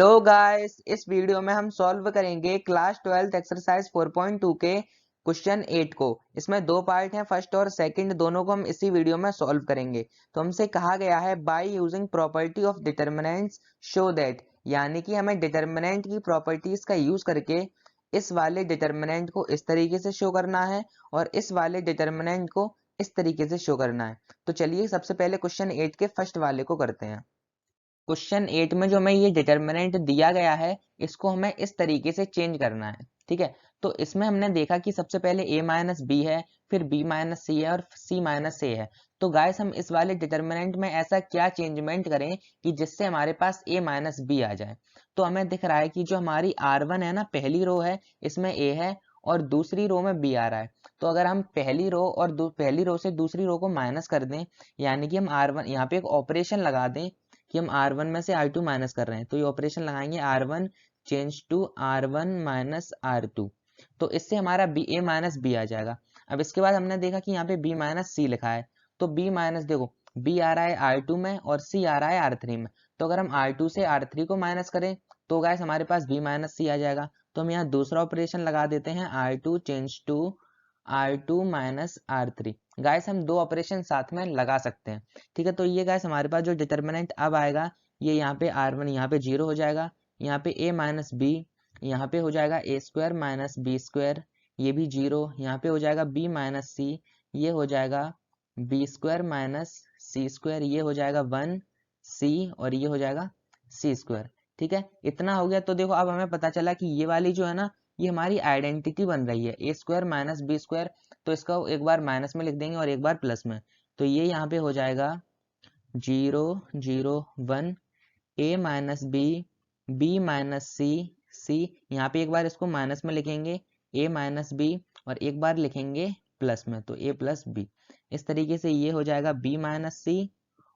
Hello guys, इस video में हम सॉल्व करेंगे क्लास 12 एक्सरसाइज 4.2 के क्वेश्चन 8 को। इसमें दो पार्ट हैं, फर्स्ट और सेकंड, दोनों को हम इसी वीडियो में सॉल्व करेंगे। तो हमसे कहा गया है by using property of determinants show that, यानी कि हमें डिटर्मिनेंट की प्रॉपर्टीज का यूज करके इस वाले डिटर्मिनेंट को इस तरीके से शो करना है और इस वाले डिटर्मिनेंट को इस तरीके से शो करना है। तो चलिए सबसे पहले क्वेश्चन 8 के फर्स्ट वाले को करते हैं। क्वेश्चन 8 में जो हमें ये डिटर्मिनेंट दिया गया है, इसको हमें इस तरीके से चेंज करना है। ठीक है, तो इसमें हमने देखा कि सबसे पहले a माइनस बी है, फिर b माइनस सी है और c माइनस a है। तो गाइस हम इस वाले डिटर्मिनेंट में ऐसा क्या चेंजमेंट करें कि जिससे हमारे पास a माइनस बी आ जाए। तो हमें दिख रहा है कि जो हमारी r1 है ना, पहली रो है, इसमें a है और दूसरी रो में b आ रहा है। तो अगर हम पहली रो और पहली रो से दूसरी रो को माइनस कर दें, यानी कि हम r1 यहाँ पे एक ऑपरेशन लगा दें कि हम R1 में से R2 माइनस कर रहे हैं, तो ये ऑपरेशन लगाएंगे R1 change to R1 minus R2। तो इससे हमारा A माइनस बी आ जाएगा। अब इसके बाद हमने देखा कि यहाँ पे B माइनस सी लिखा है, तो B माइनस देखो B आ रहा है R2 में और C आ रहा है R3 में। तो अगर हम R2 से R3 को माइनस करें तो गाइस हमारे पास B माइनस सी आ जाएगा। तो हम यहाँ दूसरा ऑपरेशन लगा देते हैं R2 change to R2 minus R3। Guys हम दो ऑपरेशन साथ में लगा सकते हैं। ठीक है, तो ये गाइस हमारे पास जो डिटर्मिनेंट अब आएगा, ये यहाँ पे R1 यहाँ पे 0 हो जाएगा, यहाँ पे a माइनस बी यहाँ पे हो जाएगा a square minus B square, ये भी 0, यहाँ पे हो जाएगा b माइनस सी, ये हो जाएगा b square minus C square, ये हो जाएगा 1c और ये हो जाएगा c स्क्वायर। ठीक है, इतना हो गया। तो देखो अब हमें पता चला कि ये वाली जो है ना, ये हमारी आइडेंटिटी बन रही है a square minus B square. तो इसका एक बार माइनस में लिख देंगे और एक बार प्लस में। तो ये यहाँ पे हो जाएगा 0 0 1 a minus B b minus C C, यहाँ पे एक बार इसको माइनस में लिखेंगे a माइनस बी और एक बार लिखेंगे प्लस में, तो a प्लस बी। इस तरीके से ये हो जाएगा b माइनस सी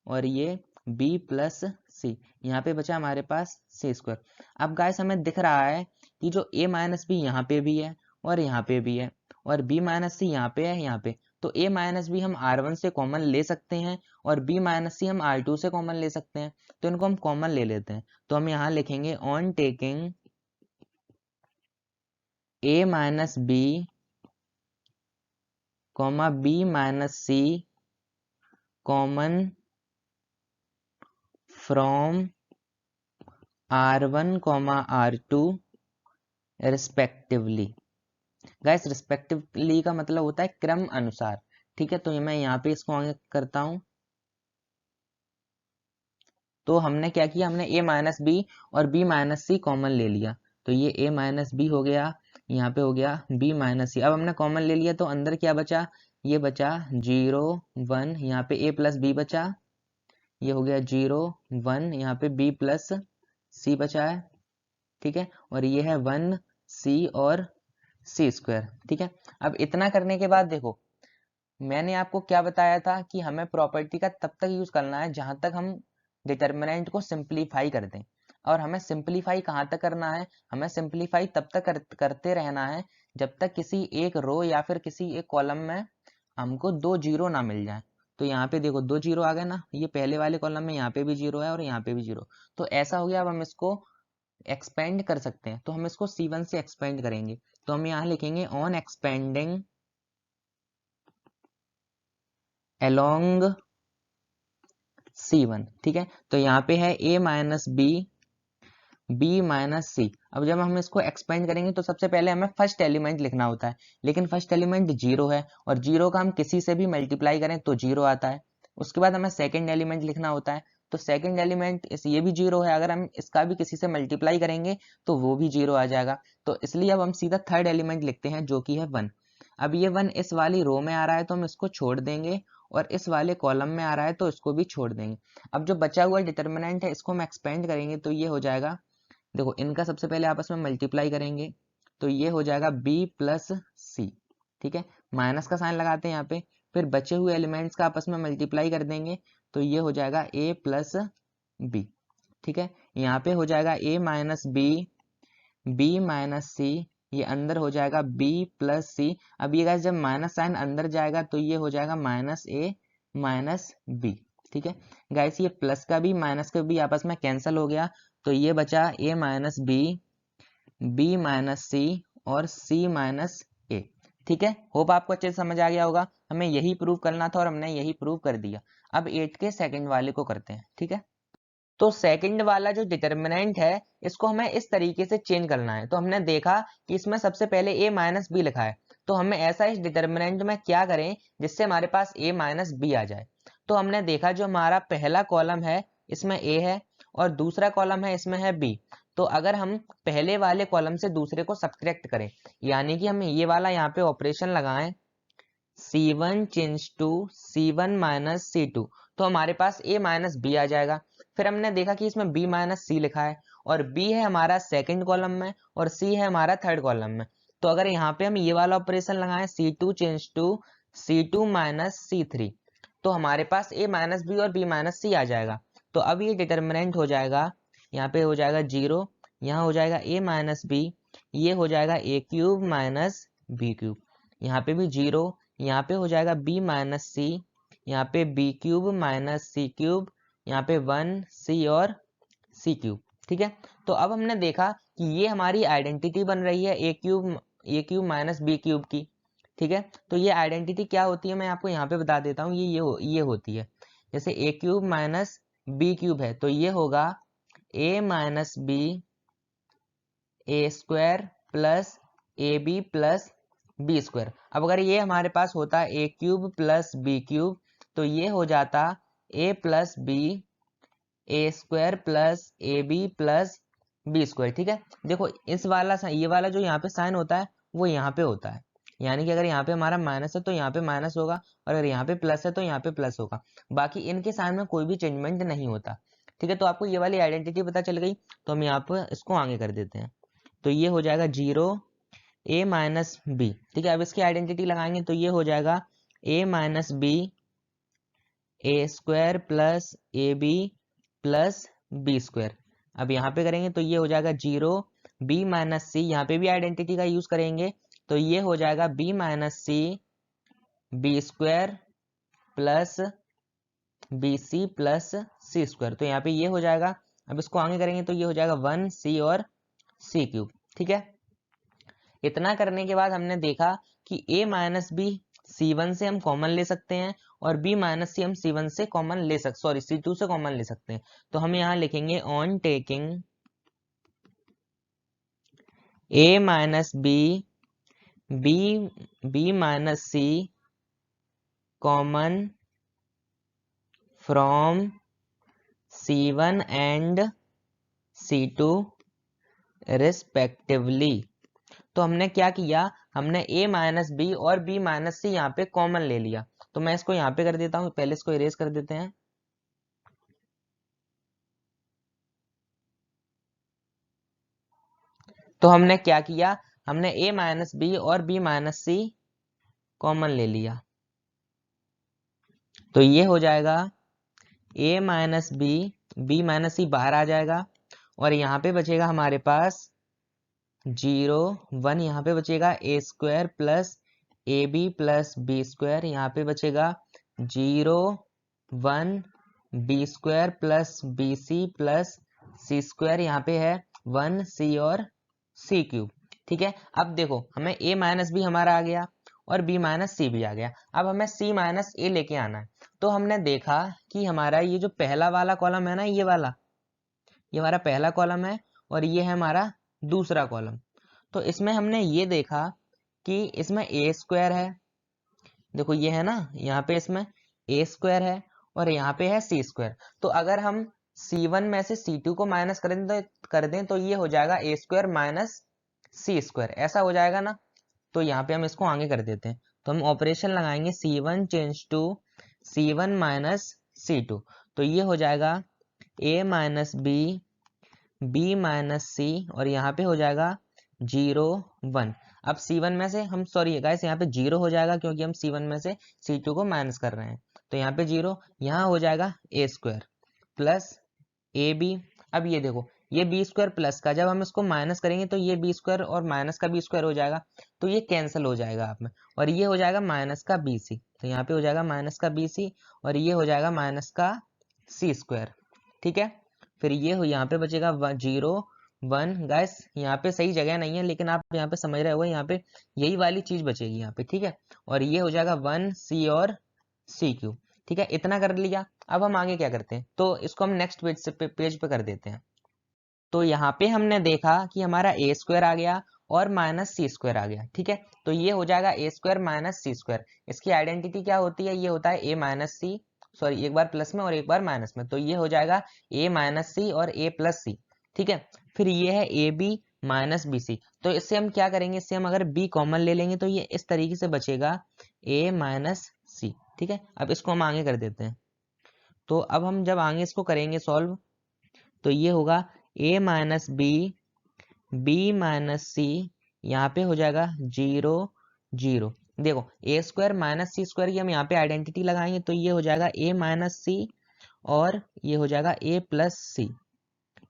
और ये b प्लस सी, यहाँ पे बचा हमारे पास सी स्क्वायर। अब गाइस हमें दिख रहा है कि जो a माइनस बी यहाँ पे भी है और यहाँ पे भी है और b माइनस सी यहाँ पे है यहाँ पे। तो a माइनस बी हम R1 से कॉमन ले सकते हैं और b माइनस सी हम R2 से कॉमन ले सकते हैं। तो इनको हम कॉमन ले लेते हैं। तो हम यहाँ लिखेंगे on taking a minus B comma b minus C common from R1 comma R2 respectively. Guys respectively का मतलब होता है क्रम अनुसार। ठीक है, तो मैं यहाँ पे इसको आगे करता हूँ। तो हमने क्या किया, हमने a माइनस बी और b माइनस सी कॉमन ले लिया। तो ये a माइनस बी हो गया, यहाँ पे हो गया b माइनस सी। अब हमने कॉमन ले लिया तो अंदर क्या बचा, ये बचा 0 1, यहाँ पे a प्लस बी बचा, ये हो गया 0 1, यहाँ पे b प्लस सी बचा है। ठीक है, और ये है 1c और सी स्क्वायर। ठीक है, अब इतना करने के बाद देखो, मैंने आपको क्या बताया था कि हमें प्रॉपर्टी का तब तक यूज करना है जहां तक हम डिटर्मिनेंट को सिंप्लीफाई कर दें। और हमें सिंप्लीफाई कहाँ तक करना है, हमें सिंप्लीफाई तब तक करते रहना है जब तक किसी एक रो या फिर किसी एक कॉलम में हमको दो जीरो ना मिल जाए। तो यहाँ पे देखो दो जीरो आ गए ना, ये पहले वाले कॉलम में यहाँ पे भी जीरो है और यहाँ पे भी जीरो। तो ऐसा हो गया। अब हम इसको एक्सपेंड कर सकते हैं, तो हम इसको C1 से एक्सपेंड करेंगे। तो हम यहाँ लिखेंगे ऑन एक्सपेंडिंग along C1। ठीक है, तो यहाँ पे है a minus B b minus C. अब जब हम इसको एक्सपेंड करेंगे तो सबसे पहले हमें फर्स्ट एलिमेंट लिखना होता है, लेकिन फर्स्ट एलिमेंट जीरो है और जीरो का हम किसी से भी मल्टीप्लाई करें तो जीरो आता है। उसके बाद हमें सेकंड एलिमेंट लिखना होता है, तो सेकंड एलिमेंट ये भी जीरो है, अगर हम इसका भी किसी से मल्टीप्लाई करेंगे तो वो भी जीरो आ जाएगा। तो इसलिए अब हम सीधा थर्ड एलिमेंट लिखते हैं जो कि है 1। अब ये 1 इस वाली रो में आ रहा है तो हम इसको छोड़ देंगे और इस वाले कॉलम में आ रहा है तो इसको भी छोड़ देंगे। अब जो बचा हुआ डिटर्मिनेंट है इसको हम एक्सपेंड करेंगे तो ये हो जाएगा, देखो इनका सबसे पहले आपस में मल्टीप्लाई करेंगे तो ये हो जाएगा b प्लस सी। ठीक है, माइनस का साइन लगाते हैं यहाँ पे, फिर बचे हुए एलिमेंट्स का आपस में मल्टीप्लाई कर देंगे तो ये हो जाएगा a प्लस बी। ठीक है, यहाँ पे हो जाएगा a minus B b minus C, ये अंदर हो जाएगा b प्लस सी। अब ये गाइस जब माइनस साइन अंदर जाएगा तो ये हो जाएगा माइनस a माइनस बी। ठीक है गाइस, ये प्लस का भी माइनस का भी आपस में कैंसिल हो गया, तो ये बचा a minus B, b minus C और c माइनस a। ठीक है, होप आपको अच्छे से समझ आ गया होगा। हमें यही प्रूव करना था और हमने यही प्रूव कर दिया। अब 8 के सेकंड वाले को करते हैं। ठीक है, तो सेकंड वाला जो डिटर्मिनेंट है इसको हमें इस तरीके से चेंज करना है। तो हमने देखा कि इसमें सबसे पहले a माइनस बी लिखा है, तो हमें ऐसा इस डिटर्मिनेंट में क्या करें जिससे हमारे पास a माइनस बी आ जाए। तो हमने देखा जो हमारा पहला कॉलम है इसमें a है और दूसरा कॉलम है इसमें है b। तो अगर हम पहले वाले कॉलम से दूसरे को सब्ट्रैक्ट करें, यानी कि हम ये वाला यहाँ पे ऑपरेशन लगाएं C1 change to C1 minus C2, तो हमारे पास a माइनस बी आ जाएगा। फिर हमने देखा कि इसमें b माइनस सी लिखा है और b है हमारा सेकंड कॉलम में और c है हमारा थर्ड कॉलम में। तो अगर यहाँ पे हम ये वाला ऑपरेशन लगाएं C2 change to C2 minus C3, तो हमारे पास a माइनस बी और b माइनस सी आ जाएगा। तो अब ये डिटर्मिनेंट हो जाएगा, यहाँ पे हो जाएगा 0, यहाँ हो जाएगा a माइनस बी, ये हो जाएगा a cube minus B cube, यहाँ पे भी 0, यहाँ पे हो जाएगा b माइनस सी, यहाँ पे b क्यूब माइनस सी क्यूब, यहाँ पे 1 c और c क्यूब। ठीक है, तो अब हमने देखा कि ये हमारी आइडेंटिटी बन रही है a cube minus b cube की। ठीक है, तो ये आइडेंटिटी क्या होती है मैं आपको यहाँ पे बता देता हूँ। ये होती है, जैसे a cube minus b cube है तो ये होगा a minus B A square plus A B plus B square. अब अगर ये हमारे पास होता A cube plus B cube तो ये हो जाता A plus B A square plus A B plus B square. ठीक है, देखो इस वाला ये वाला जो यहाँ पे साइन होता है वो यहाँ पे होता है, यानी कि अगर यहाँ पे हमारा माइनस है तो यहाँ पे माइनस होगा और अगर यहाँ पे प्लस है तो यहाँ पे प्लस होगा। बाकी इनके साइन में कोई भी चेंजमेंट नहीं होता। ठीक है, तो आपको ये वाली आइडेंटिटी पता चल गई, तो हम यहाँ पे इसको आगे कर देते हैं। तो ये हो जाएगा 0 a माइनस बी। ठीक है, अब इसकी आइडेंटिटी लगाएंगे तो ये हो जाएगा a minus B A square plus A B plus B square. अब यहाँ पे करेंगे तो ये हो जाएगा 0 b माइनस सी, यहाँ पे भी आइडेंटिटी का यूज करेंगे तो ये हो जाएगा b minus C B square plus B C plus C square. तो यहाँ पे ये हो जाएगा। अब इसको आगे करेंगे तो ये हो जाएगा 1 c और c क्यूब। ठीक है, इतना करने के बाद हमने देखा कि a माइनस बी C1 से हम कॉमन ले सकते हैं और b माइनस सी हम C1 से कॉमन ले सकते, सॉरी C2 से कॉमन ले सकते हैं। तो हम यहाँ लिखेंगे on taking a minus B b minus C common from C1 and C2 respectively. तो हमने क्या किया, हमने a माइनस बी और b माइनस सी यहाँ पे कॉमन ले लिया। तो मैं इसको यहाँ पे कर देता हूँ, पहले इसको इरेज कर देते हैं। तो हमने क्या किया, हमने a माइनस बी और b माइनस सी कॉमन ले लिया। तो ये हो जाएगा a माइनस बी माइनस सी बाहर आ जाएगा और यहाँ पे बचेगा हमारे पास 0 1, यहाँ पे बचेगा a square plus A B plus B square, यहाँ पे बचेगा 0 1 B square plus B C plus C square, यहाँ पे है 1 c और c क्यूब। ठीक है, अब देखो हमें a माइनस बी हमारा आ गया और b माइनस सी भी आ गया। अब हमें c माइनस ए लेके आना है। तो हमने देखा कि हमारा ये जो पहला वाला कॉलम है ना, ये हमारा पहला कॉलम है और ये है हमारा दूसरा कॉलम। तो इसमें हमने ये देखा कि इसमें a स्क्वायर है, देखो ये है ना, यहाँ पे इसमें a स्क्वायर है और यहाँ पे है c स्क्वायर। तो अगर हम C1 में से C2 को माइनस कर दें तो ये हो जाएगा a square minus c square, ऐसा हो जाएगा ना। तो यहाँ पे हम इसको आगे कर देते हैं। तो हम ऑपरेशन लगाएंगे C1 change to C1 minus C2, तो ये हो जाएगा a minus b minus C और यहाँ पे हो जाएगा 0 1। अब C1 में से हम, सॉरी गाइस, यहाँ पे 0 हो जाएगा क्योंकि हम C1 में से C2 को माइनस कर रहे हैं। तो यहाँ पे 0, यहाँ हो जाएगा a square plus A B. अब ये देखो ये बी स्क्वायर प्लस का जब हम इसको माइनस करेंगे तो ये बी स्क्वायर और माइनस का बी स्क्वायर हो जाएगा, तो ये कैंसिल हो जाएगा आप में और ये हो जाएगा माइनस का बी सी। तो यहाँ पे हो जाएगा माइनस का बी सी और ये हो जाएगा माइनस का सी स्क्वायर। ठीक है, फिर ये हो यहाँ पे बचेगा 0 1। गाइस यहाँ पे सही जगह नहीं है, लेकिन आप यहाँ पे समझ रहे हो, यहाँ पे यही वाली चीज बचेगी यहाँ पे, ठीक है। और ये हो जाएगा 1 C और C क्यूब, ठीक है। इतना कर लिया। अब हम आगे क्या करते हैं, तो इसको हम नेक्स्ट पेज पे कर देते हैं। तो यहाँ पे हमने देखा कि हमारा ए स्क्वायर आ गया और माइनस सी स्क्वायर आ गया, ठीक है। तो ये हो जाएगा ए स्क्वायर माइनस सी स्क्वायर। इसकी आइडेंटिटी क्या होती है, ये होता है ए माइनस सी, सॉरी एक बार प्लस में और एक बार माइनस में, तो ये हो जाएगा ए माइनस सी और ए प्लस सी, ठीक है। फिर ये है A B minus B C. तो इससे हम क्या करेंगे, इससे हम अगर बी कॉमन ले लेंगे तो ये इस तरीके से बचेगा ए माइनस सी, ठीक है। अब इसको हम आगे कर देते हैं। तो अब हम जब आगे इसको करेंगे सॉल्व, तो ये होगा a minus B, B minus C, यहाँ पे हो जाएगा 0 0। देखो A square minus C square की हम यहाँ पे आइडेंटिटी लगाएंगे, तो ये हो जाएगा a माइनस सी और ये हो जाएगा a प्लस सी,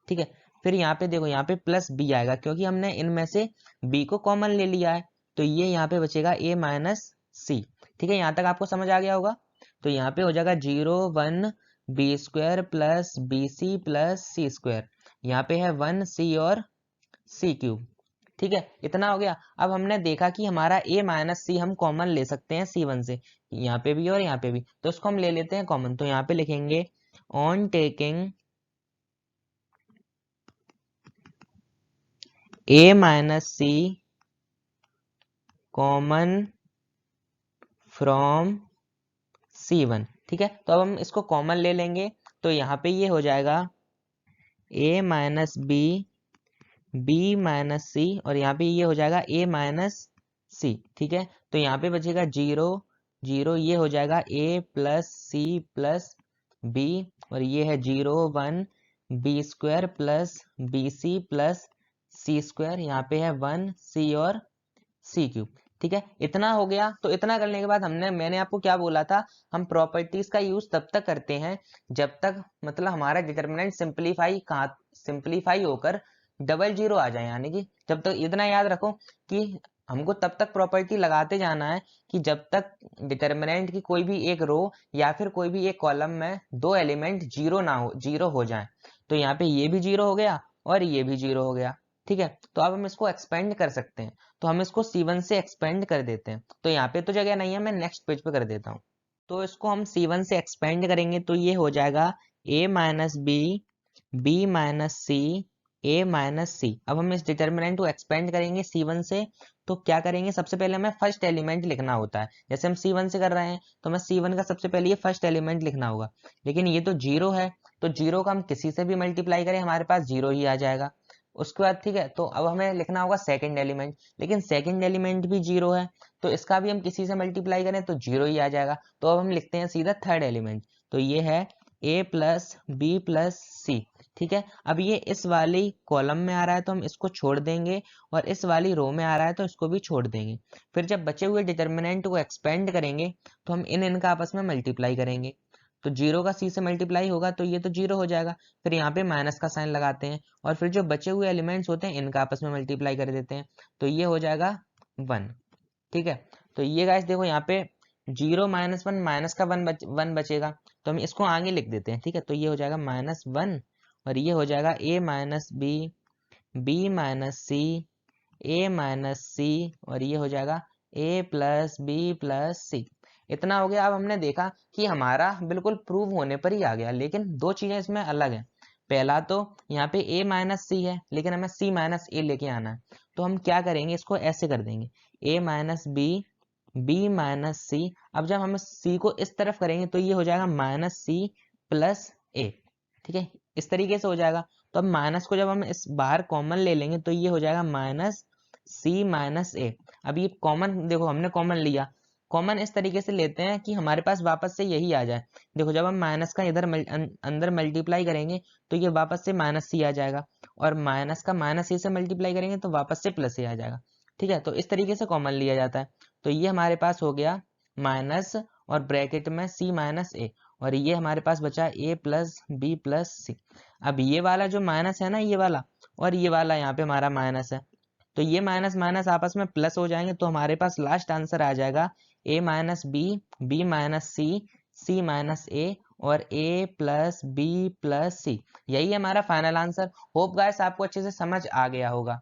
ठीक है। फिर यहाँ पे देखो, यहाँ पे प्लस बी आएगा क्योंकि हमने इनमें से b को कॉमन ले लिया है, तो ये यहाँ पे बचेगा a माइनस सी, ठीक है। यहाँ तक आपको समझ आ गया होगा। तो यहाँ पे हो जाएगा 0 1 B square plus B C plus C square, यहाँ पे है 1 सी और सी क्यूब, ठीक है। इतना हो गया। अब हमने देखा कि हमारा a माइनस सी हम कॉमन ले सकते हैं C1 से, यहाँ पे भी और यहाँ पे भी, तो उसको हम ले लेते हैं कॉमन। तो यहाँ पे लिखेंगे on taking a minus C common from C1, ठीक है। तो अब हम इसको कॉमन ले लेंगे, तो यहाँ पे ये हो जाएगा a minus B, B minus C और यहाँ पे ये हो जाएगा a माइनस सी, ठीक है। तो यहाँ पे बचेगा 0 0, ये हो जाएगा a plus C plus B और ये है 0 1 B square plus B C plus C square, यहाँ पे है 1 सी और सी क्यूब, ठीक है। इतना हो गया। तो इतना करने के बाद मैंने आपको क्या बोला था, हम प्रॉपर्टीज का यूज तब तक करते हैं जब तक मतलब हमारा डिटर्मिनेंट सिंप्लीफाई होकर डबल जीरो आ जाए, यानी कि जब तक, इतना याद रखो कि हमको तब तक प्रॉपर्टी लगाते जाना है कि जब तक डिटर्मिनेंट की कोई भी एक रो या फिर कोई भी एक कॉलम में दो एलिमेंट जीरो हो जाए। तो यहाँ पे ये भी जीरो हो गया और ये भी जीरो हो गया, ठीक है। तो अब हम इसको एक्सपेंड कर सकते हैं, तो हम इसको C1 से एक्सपेंड कर देते हैं। तो यहाँ पे तो जगह नहीं है, मैं नेक्स्ट पेज पे कर देता हूँ। तो इसको हम C1 से एक्सपेंड करेंगे, तो ये हो जाएगा a minus B, B minus C, a minus C. अब हम इस डिटर्मिनेंट को एक्सपेंड करेंगे C1 से, तो क्या करेंगे, सबसे पहले हमें फर्स्ट एलिमेंट लिखना होता है। जैसे हम C1 से कर रहे हैं तो हमें C1 का सबसे पहले ये फर्स्ट एलिमेंट लिखना होगा, लेकिन ये तो जीरो है, तो जीरो का हम किसी से भी मल्टीप्लाई करें हमारे पास जीरो ही आ जाएगा। उसके बाद ठीक है, तो अब हमें लिखना होगा सेकंड एलिमेंट, लेकिन सेकंड एलिमेंट भी जीरो है, तो इसका भी हम किसी से मल्टीप्लाई करें तो जीरो ही आ जाएगा। तो अब हम लिखते हैं सीधा थर्ड एलिमेंट, तो ये है a प्लस बी प्लस सी, ठीक है। अब ये इस वाली कॉलम में आ रहा है तो हम इसको छोड़ देंगे, और इस वाली रो में आ रहा है तो इसको भी छोड़ देंगे। फिर जब बचे हुए डिटर्मिनेंट को एक्सपेंड करेंगे तो हम इनका आपस में मल्टीप्लाई करेंगे, तो जीरो का सी से मल्टीप्लाई होगा तो ये तो जीरो हो जाएगा। फिर यहाँ पे माइनस का साइन लगाते हैं, और फिर जो बचे हुए एलिमेंट्स होते हैं इनका आपस में मल्टीप्लाई कर देते हैं, तो ये हो जाएगा 1, ठीक है। तो ये गाइस देखो, यहाँ पे 0 माइनस 1, माइनस का 1 बचेगा, तो हम इसको आगे लिख देते हैं, ठीक है। तो ये हो जाएगा -1 और ये हो जाएगा a minus B, B minus C, a minus C और ये हो जाएगा a plus B plus C. इतना हो गया। अब हमने देखा कि हमारा बिल्कुल प्रूव होने पर ही आ गया, लेकिन दो चीजें इसमें अलग हैं। पहला तो यहाँ पे a माइनस सी है, लेकिन हमें c माइनस ए लेके आना है, तो हम क्या करेंगे, इसको ऐसे कर देंगे a minus B, B minus C. अब जब हम c को इस तरफ करेंगे तो ये हो जाएगा माइनस सी प्लस ए, ठीक है, इस तरीके से हो जाएगा। तो अब माइनस को जब हम इस बाहर कॉमन ले लेंगे तो ये हो जाएगा माइनस सी माइनस ए। अब ये कॉमन, देखो हमने कॉमन लिया, कॉमन इस तरीके से लेते हैं कि हमारे पास वापस से यही आ जाए। देखो जब हम माइनस का इधर अंदर मल्टीप्लाई करेंगे तो ये वापस से माइनस सी आ जाएगा, और माइनस का माइनस सी से मल्टीप्लाई करेंगे तो वापस से प्लस ए आ जाएगा, ठीक है। तो इस तरीके से कॉमन लिया जाता है। तो ये हमारे पास हो गया माइनस और ब्रैकेट में सी माइनस ए, और ये हमारे पास बचा a प्लस बी प्लस सी। अब ये वाला जो माइनस है ना, ये वाला और ये वाला यहाँ पे हमारा माइनस है, तो ये माइनस माइनस आपस में प्लस हो जाएंगे, तो हमारे पास लास्ट आंसर आ जाएगा a minus B, B minus C, C minus A और A plus B plus C, यही है हमारा फाइनल आंसर। होप गाइस आपको अच्छे से समझ आ गया होगा।